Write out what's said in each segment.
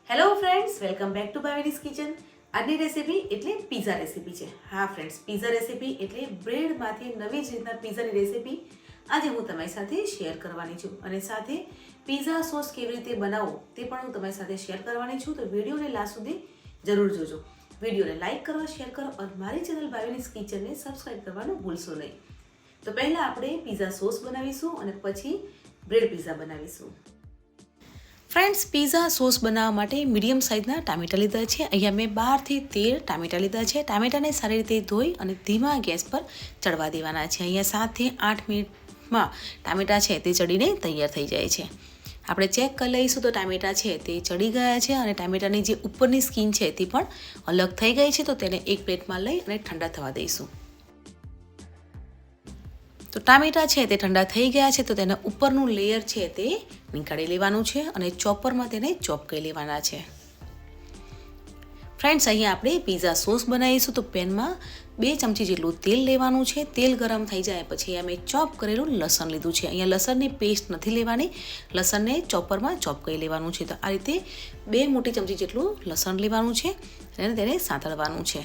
Hello friends, welcome back to Bhavini's kitchen. આજની recipe એટલે pizza recipe છે. હા ફ્રેન્ડ્સ, પીઝા રેસીપી એટલે બ્રેડમાંથી નવી જ રીતના પીઝાની રેસીપી આજે હું તમારી સાથે શેર કરવાની છું. અને સાથે પીઝા સોસ કેવી રીતે બનાવો તે પણ હું તમારી સાથે શેર કરવાની છું. તો વિડીયોને લાસ્ટ સુધી જરૂર જોજો. વિડીયોને લાઇક કરો, શેર કરો અને મારી ચેનલ ભાવિનીસ કિચનને સબસ્ક્રાઈબ કરવાનું ભૂલશો નહીં. તો પહેલાં આપણે પીઝા સોસ બનાવીશું અને પછી બ્રેડ પીઝા બનાવીશું. ફ્રેન્ડ્સ, પીઝા સોસ બનાવવા માટે મીડિયમ સાઇઝના ટામેટાં લીધા છે. અહીંયા મેં 12 થી 13 ટામેટાં લીધા છે. ટામેટાને સારી રીતે ધોઈ અને ધીમા ગેસ પર ચડવા દેવાના છે. અહીંયા 7 થી 8 મિનિટમાં ટામેટાં છે તે ચડીને તૈયાર થઈ જાય છે. આપણે ચેક કરી લઈશું તો ટામેટાં છે તે ચડી ગયા છે અને ટામેટાની જે ઉપરની સ્કીન છે તે પણ અલગ થઈ ગઈ છે. તો તેને એક પ્લેટમાં લઈ અને ઠંડા થવા દઈશું. તો ટામેટાં છે તે ઠંડા થઈ ગયા છે તો તેના ઉપરનું લેયર છે તે નીકાળી લેવાનું છે અને ચોપરમાં તેને ચોપ કરી લેવાના છે. ફ્રેન્ડ્સ, અહીંયા આપણે પીઝા સોસ બનાવીશું. તો પેનમાં 2 ચમચી જેટલું તેલ લેવાનું છે. તેલ ગરમ થઈ જાય પછી અહીંયા મેં ચોપ કરેલું લસણ લીધું છે. અહીંયા લસણની પેસ્ટ નથી લેવાની, લસણને ચોપરમાં ચોપ કરી લેવાનું છે. તો આ રીતે 2 મોટી ચમચી જેટલું લસણ લેવાનું છે અને તેને સાંતળવાનું છે.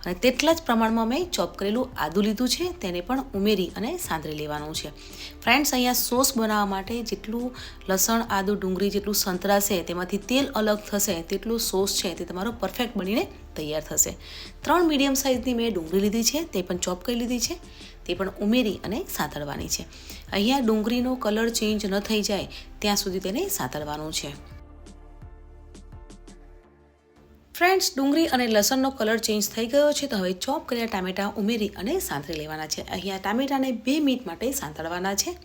અને તેટલા જ પ્રમાણમાં મેં ચોપ કરેલું આદું લીધું છે, તેને પણ ઉમેરી અને સાંતળી લેવાનું છે. ફ્રેન્ડ્સ, અહીંયા સોસ બનાવવા માટે જેટલું લસણ, આદું, ડુંગળી જેટલું સંતરાશે તેમાંથી તેલ અલગ થશે તેટલું સોસ છે તે તમારો પરફેક્ટ બનીને તૈયાર થશે. 3 મીડિયમ સાઇઝની મેં ડુંગળી લીધી છે, તે પણ ચોપ કરી લીધી છે, તે પણ ઉમેરી અને સાંતળવાની છે. અહીંયા ડુંગળીનો કલર ચેન્જ ન થઈ જાય ત્યાં સુધી તેને સાંતળવાનું છે. ફ્રેન્ડ્સ, ડુંગળી અને લસણનો કલર ચેન્જ થઈ ગયો છે તો હવે ચોપ કરેલા ટામેટાં ઉમેરી અને સાંતળી લેવાના છે. અહીંયા ટામેટાને 2 મિનિટ માટે સાંતળવાના છે.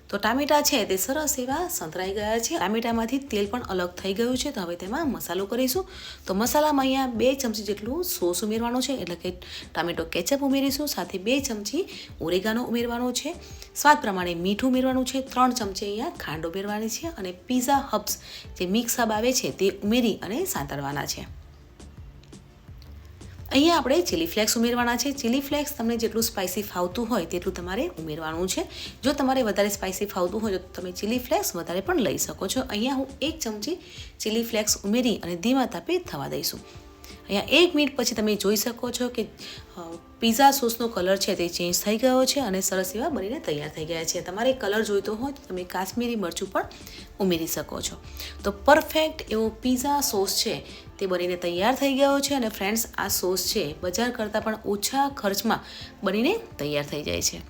તો ટામેટાં છે તે સરસ એવા સંતરાઈ ગયા છે. ટામેટામાંથી તેલ પણ અલગ થઈ ગયું છે. તો હવે તેમાં મસાલો કરીશું. તો મસાલામાં અહીંયા 2 ચમચી જેટલું સોસ ઉમેરવાનું છે, એટલે કે ટામેટો કેચઅપ ઉમેરીશું. સાથે 2 ચમચી ઓરેગાનો ઉમેરવાનો છે. સ્વાદ પ્રમાણે મીઠું ઉમેરવાનું છે. 3 ચમચી અહીંયા ખાંડ ઉમેરવાની છે અને પીઝા હબ્સ જે મિક્સ હબ આવે છે તે ઉમેરી અને સાંતળવાના છે. અહીંયા આપણે ચીલી ફ્લેક્સ ઉમેરવાના છે. ચીલી ફ્લેક્સ તમને જેટલું સ્પાઇસી ફાવતું હોય તેટલું તમારે ઉમેરવાનું છે. જો તમારે વધારે સ્પાઇસી ફાવતું હોય તો તમે ચીલી ફ્લેક્સ વધારે પણ લઈ શકો છો. અહીંયા હું 1 ચમચી ચીલી ફ્લેક્સ ઉમેરી અને ધીમા તાપે થવા દઈશું. અહીંયા 1 મિનિટ પછી તમે જોઈ શકો છો કે પીઝા સોસનો કલર છે તે ચેન્જ થઈ ગયો છે અને સરસ એવા બનીને તૈયાર થઈ ગયા છે. તમારે કલર જોઈતો હોય તો તમે કાશ્મીરી મરચું પણ ઉમેરી શકો છો. તો પરફેક્ટ એવો પીઝા સોસ છે તે બનીને તૈયાર થઈ ગયો છે. અને ફ્રેન્ડ્સ, આ સોસ છે બજાર કરતાં પણ ઓછા ખર્ચમાં બનીને તૈયાર થઈ જાય છે.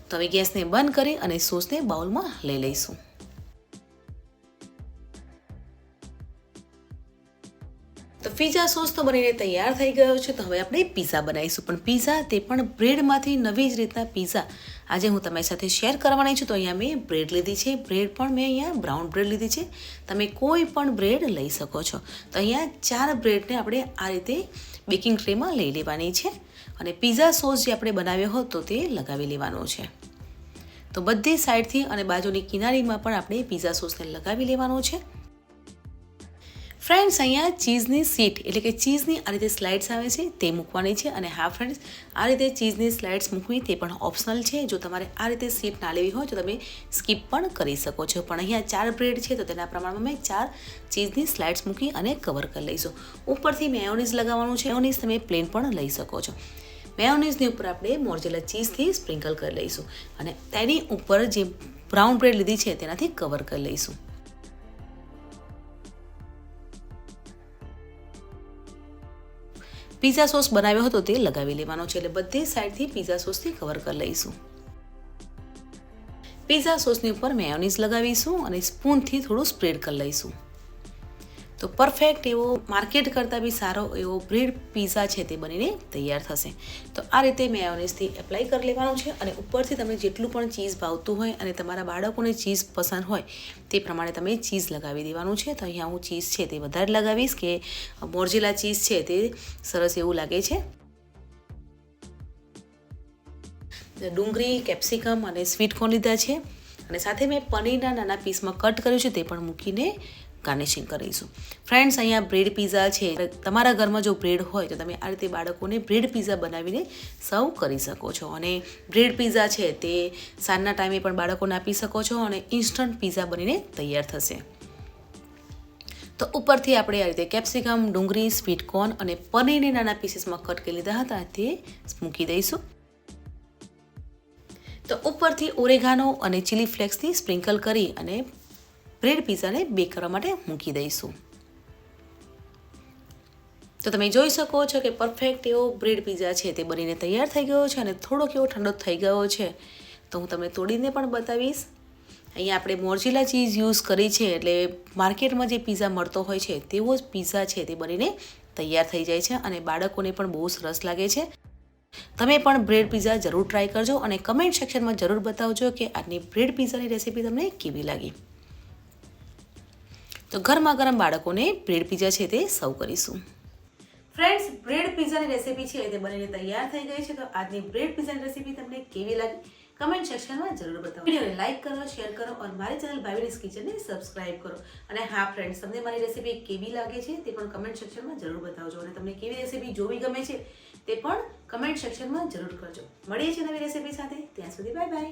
તો હવે ગેસને બંધ કરી અને સોસને બાઉલમાં લઈ લઈશું. તો પીઝા સોસ તો બનીને તૈયાર થઈ ગયો છે. તો હવે આપણે પીઝા બનાવીશું. પણ પીઝા તે પણ બ્રેડમાંથી નવી જ રીતના પીઝા આજે હું તમારી સાથે શેર કરવાની છું. તો અહીંયા મેં બ્રેડ લીધી છે. બ્રેડ પણ મેં અહીંયા બ્રાઉન બ્રેડ લીધી છે. તમે કોઈ પણ બ્રેડ લઈ શકો છો. તો અહીંયા 4 બ્રેડને આપણે આ રીતે બેકિંગ ટ્રેમાં લઈ લેવાની છે અને પીઝા સોસ જે આપણે બનાવ્યો હતો તો તે લગાવી લેવાનો છે. તો બધી સાઈડથી અને બાજુની કિનારીમાં પણ આપણે પીઝા સોસને લગાવી લેવાનો છે. ફ્રેન્ડ્સ, અહીંયા ચીઝની સીટ એટલે કે ચીઝની આ રીતે સ્લાઇડ્સ આવે છે તે મૂકવાની છે. અને હા ફ્રેન્ડ્સ, આ રીતે ચીઝની સ્લાઇડ્સ મૂકવી તે પણ ઓપ્શનલ છે. જો તમારે આ રીતે સીટ ના લેવી હોય તો તમે સ્કીપ પણ કરી શકો છો. પણ અહીંયા 4 બ્રેડ છે તો તેના પ્રમાણમાં મેં 4 ચીઝની સ્લાઇડ્સ મૂકી અને કવર કરી લઈશું. ઉપરથી મેયોનીઝ લગાવવાનું છે. મેયોનીઝ તમે પ્લેન પણ લઈ શકો છો. મેયોનીઝની ઉપર આપણે મોરેલા ચીઝથી સ્પ્રિંકલ કરી લઈશું અને તેની ઉપર જે બ્રાઉન બ્રેડ લીધી છે તેનાથી કવર કરી લઈશું. પીઝા સોસ બનાવ્યો હતો તે લગાવી લેવાનો છે. એટલે બધી સાઈડથી પીઝા સોસથી કવર કરી લઈશું. પીઝા સોસની ઉપર મેયોનીઝ લગાવીશું અને સ્પૂનથી થોડું સ્પ્રેડ કરી લઈશું. તો પરફેક્ટ એવો માર્કેટ કરતાં બી સારો એવો બ્રેડ પીઝા છે તે બનીને તૈયાર થશે. તો આ રીતે મેયોનીઝથી એપ્લાય કરી લેવાનું છે અને ઉપરથી તમને જેટલું પણ ચીઝ ભાવતું હોય અને તમારા બાળકોને ચીઝ પસંદ હોય તે પ્રમાણે તમે ચીઝ લગાવી દેવાનું છે. તો અહીંયા હું ચીઝ છે તે વધારે લગાવીશ કે મોરેલા ચીઝ છે તે સરસ એવું લાગે છે. ડુંગળી, કેપ્સિકમ અને સ્વીટ કોર્ન લીધા છે અને સાથે મેં પનીરના નાના પીસમાં કટ કર્યું છે તે પણ મૂકીને ગાર્નિશિંગ કરીશું. ફ્રેન્ડ્સ, અહીંયા બ્રેડ પીઝા છે. તમારા ઘરમાં જો બ્રેડ હોય તો તમે આ રીતે બાળકોને બ્રેડ પીઝા બનાવીને સર્વ કરી શકો છો. અને બ્રેડ પીઝા છે તે સાંજના ટાઈમે પણ બાળકોને આપી શકો છો અને ઇન્સ્ટન્ટ પીઝા બનીને તૈયાર થશે. તો ઉપરથી આપણે આ રીતે કેપ્સિકમ, ડુંગળી, સ્વીટ કોર્ન અને પનીરને નાના પીસીસમાં કટ કરી લીધા હતા તે મૂકી દઈશું. તો ઉપરથી ઓરેગાનો અને ચીલી ફ્લેક્સથી સ્પ્રિંકલ કરી અને બ્રેડ પીઝાને બેક કરવા માટે મૂકી દઈશું. તો તમે જોઈ શકો છો કે પરફેક્ટ એવો બ્રેડ પીઝા છે તે બનીને તૈયાર થઈ ગયો છે અને થોડોક એવો ઠંડો થઈ ગયો છે. તો હું તમને તોડીને પણ બતાવીશ. અહીંયા આપણે મોર્ઝેલા ચીઝ યુઝ કરી છે એટલે માર્કેટમાં જે પીઝા મળતો હોય છે તેવો જ પીઝા છે તે બનીને તૈયાર થઈ જાય છે અને બાળકોને પણ બહુ સરસ લાગે છે. તમે પણ બ્રેડ પીઝા જરૂર ટ્રાય કરજો અને કમેન્ટ સેક્શનમાં જરૂર બતાવજો કે આજની બ્રેડ પીઝાની રેસીપી તમને કેવી લાગી. તો ગરમા ગરમ બાળકોને બ્રેડ પીઝા છે તે સર્વ કરીશું. ફ્રેન્ડ્સ, બ્રેડ પીઝાની રેસીપી છે તે બનીને તૈયાર થઈ ગઈ છે. તો આજની બ્રેડ પીઝાની રેસીપી તમને કેવી લાગી કમેન્ટ સેક્શનમાં જરૂર બતાવો. વિડીયોને લાઈક કરો, શેર કરો અને મારી ચેનલ ભાવિનીસ કિચનને સબસ્ક્રાઇબ કરો. અને હા ફ્રેન્ડ્સ, તમને મારી રેસીપી કેવી લાગે છે તે પણ કમેન્ટ સેક્શનમાં જરૂર બતાવજો અને તમને કેવી રેસીપી જોવી ગમે છે તે પણ કમેન્ટ સેક્શનમાં જરૂર કરજો. મળીએ છીએ નવી રેસીપી સાથે. ત્યાં સુધી બાય બાય.